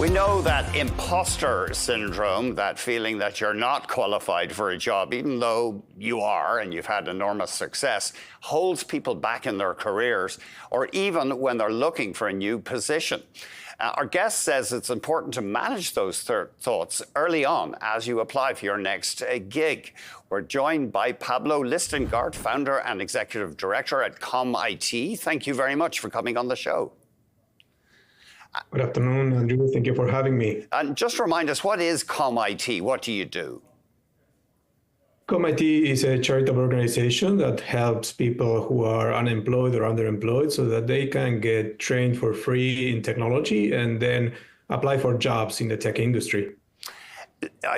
We know that imposter syndrome, that feeling that you're not qualified for a job, even though you are and you've had enormous success, holds people back in their careers or even when they're looking for a new position. Our guest says it's important to manage those thoughts early on as you apply for your next gig. We're joined by Pablo Listingart, founder and executive director at ComIT. Thank you very much for coming on the show. Good afternoon, Andrew. Thank you for having me. And just remind us, what is ComIT? What do you do? ComIT is a charitable organization that helps people who are unemployed or underemployed so that they can get trained for free in technology and then apply for jobs in the tech industry.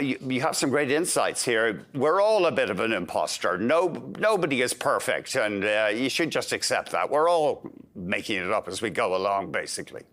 You have some great insights here. We're all a bit of an imposter. Nobody is perfect, and you should just accept that. We're all making it up as we go along, basically.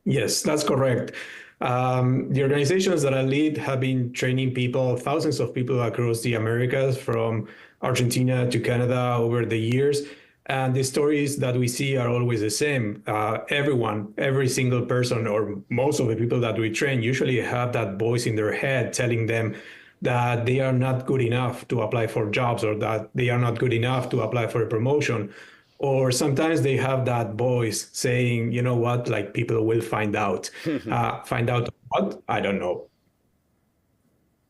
Yes, that's correct. The organizations that I lead have been training people, thousands of people across the Americas, from Argentina to Canada over the years. And the stories that we see are always the same. Every single person, or most of the people that we train, usually have that voice in their head telling them that they are not good enough to apply for jobs, or that they are not good enough to apply for a promotion. Or sometimes they have that voice saying, you know what, like, people will find out. Find out what? I don't know.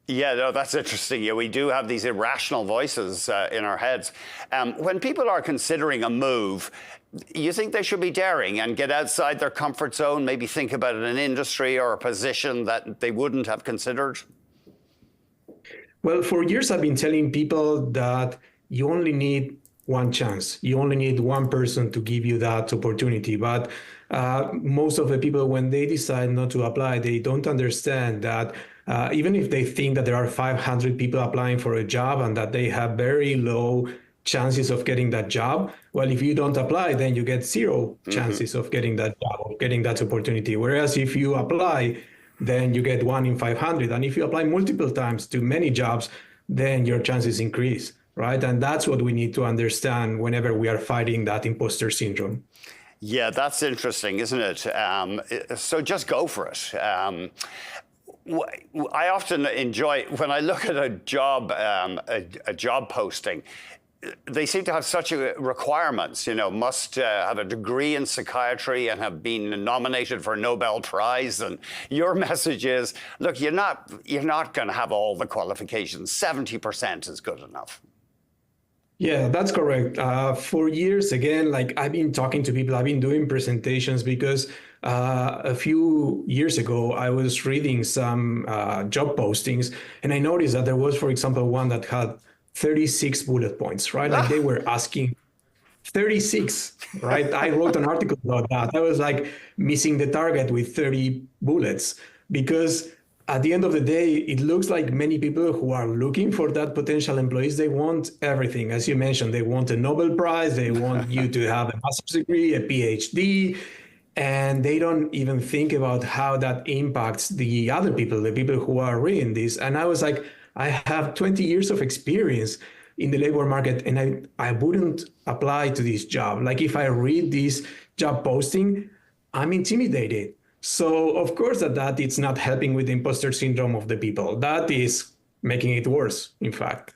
Yeah, no, that's interesting. Yeah, we do have these irrational voices in our heads. When people are considering a move, you think they should be daring and get outside their comfort zone, maybe think about an industry or a position that they wouldn't have considered? Well, for years I've been telling people that you only need one chance. You only need one person to give you that opportunity. But most of the people, when they decide not to apply, they don't understand that even if they think that there are 500 people applying for a job and that they have very low chances of getting that job, well, if you don't apply, then you get zero chances of getting that job, of getting that opportunity. Whereas if you apply, then you get 1 in 500. And if you apply multiple times to many jobs, then your chances increase. Right. And that's what we need to understand whenever we are fighting that imposter syndrome. Yeah, that's interesting, isn't it? So just go for it. I often enjoy when I look at a job posting. They seem to have such requirements, must have a degree in psychiatry and have been nominated for a Nobel Prize. And your message is, look, you're not going to have all the qualifications. 70% is good enough. Yeah, that's correct. For years, again, like, I've been talking to people, I've been doing presentations because a few years ago, I was reading some job postings, and I noticed that there was, for example, one that had 36 bullet points, right? Like, they were asking 36, right? I wrote an article about that. I was like missing the target with 30 bullets, because at the end of the day, it looks like many people who are looking for that potential employees, they want everything. As you mentioned, they want a Nobel Prize, they want you to have a master's degree, a PhD, and they don't even think about how that impacts the other people, the people who are reading this. And I was like, I have 20 years of experience in the labor market, and I wouldn't apply to this job. Like, if I read this job posting, I'm intimidated. So of course that it's not helping with the imposter syndrome of the people. That is making it worse, in fact.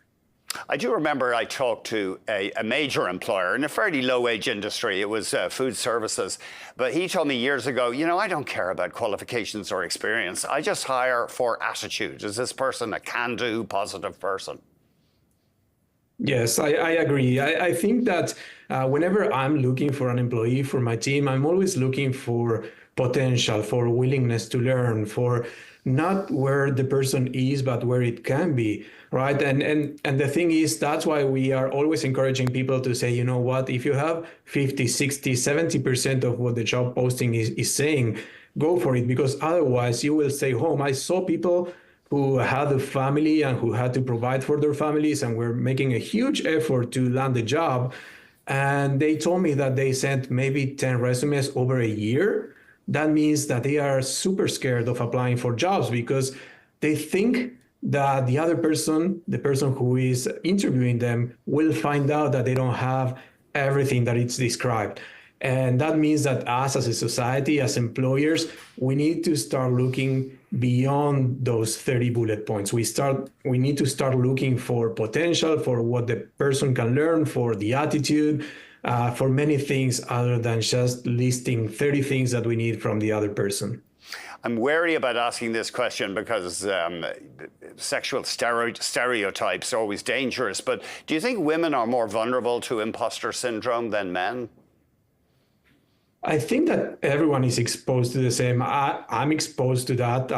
I do remember I talked to a major employer in a fairly low-wage industry. It was food services. But he told me years ago, I don't care about qualifications or experience. I just hire for attitude. Is this person a can-do, positive person? Yes, I agree. I think that whenever I'm looking for an employee for my team, I'm always looking for potential, for willingness to learn, for not where the person is, but where it can be, right? And the thing is, that's why we are always encouraging people to say, you know what, if you have 50, 60, 70% of what the job posting is saying, go for it, because otherwise you will stay home. I saw people who had a family and who had to provide for their families and were making a huge effort to land a job. And they told me that they sent maybe 10 resumes over a year. That means that they are super scared of applying for jobs because they think that the other person, the person who is interviewing them, will find out that they don't have everything that it's described. And that means that us as a society, as employers, we need to start looking beyond those 30 bullet points. We need to start looking for potential, for what the person can learn, for the attitude, for many things other than just listing 30 things that we need from the other person. I'm wary about asking this question because sexual stereotypes are always dangerous. But do you think women are more vulnerable to imposter syndrome than men? I think that everyone is exposed to the same. I'm exposed to that.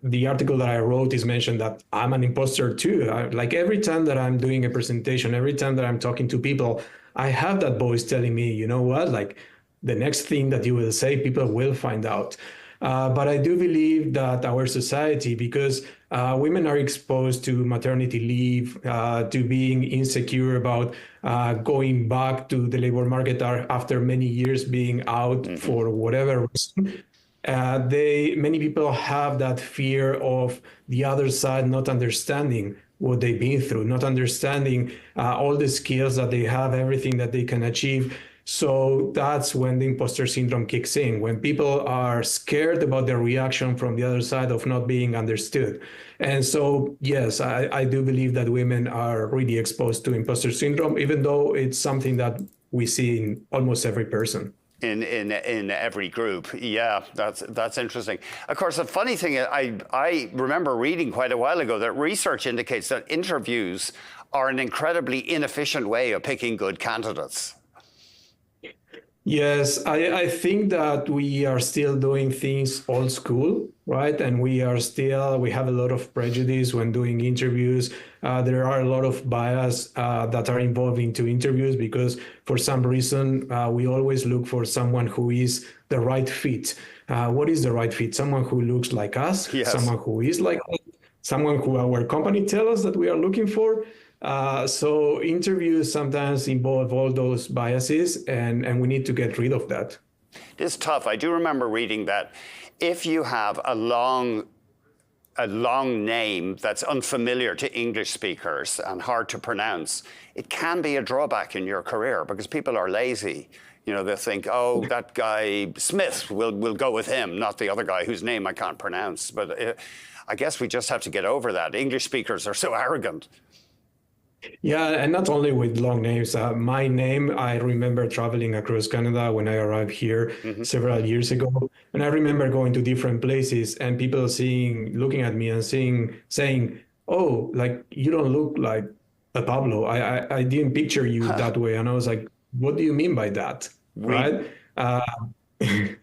The article that I wrote is mentioned that I'm an imposter too. Like every time that I'm doing a presentation, every time that I'm talking to people, I have that voice telling me, you know what, like the next thing that you will say, people will find out. But I do believe that our society, because women are exposed to maternity leave, to being insecure about going back to the labor market after many years being out for whatever reason. Many people have that fear of the other side not understanding what they've been through, not understanding all the skills that they have, everything that they can achieve. So that's when the imposter syndrome kicks in, when people are scared about the reaction from the other side of not being understood. And so, yes, I do believe that women are really exposed to imposter syndrome, even though it's something that we see in almost every person. In every group. Yeah, that's interesting. Of course, the funny thing is, I remember reading quite a while ago that research indicates that interviews are an incredibly inefficient way of picking good candidates. Yes, I think that we are still doing things old school, right? And we have a lot of prejudice when doing interviews. There are a lot of bias that are involved into interviews because for some reason, we always look for someone who is the right fit. What is the right fit? Someone who looks like us, Yes. someone who is like us, someone who our company tells us that we are looking for. So interviews sometimes involve all those biases, and we need to get rid of that. It's tough. I do remember reading that if you have a long name that's unfamiliar to English speakers and hard to pronounce, it can be a drawback in your career because people are lazy. You know, they think, oh, that guy Smith, we'll go with him, not the other guy whose name I can't pronounce. But I guess we just have to get over that. English speakers are so arrogant. Yeah, and not only with long names. My name, I remember traveling across Canada when I arrived here several years ago. And I remember going to different places and people looking at me and saying, oh, like, you don't look like a Pablo. I didn't picture you that way. And I was like, what do you mean by that? We Right?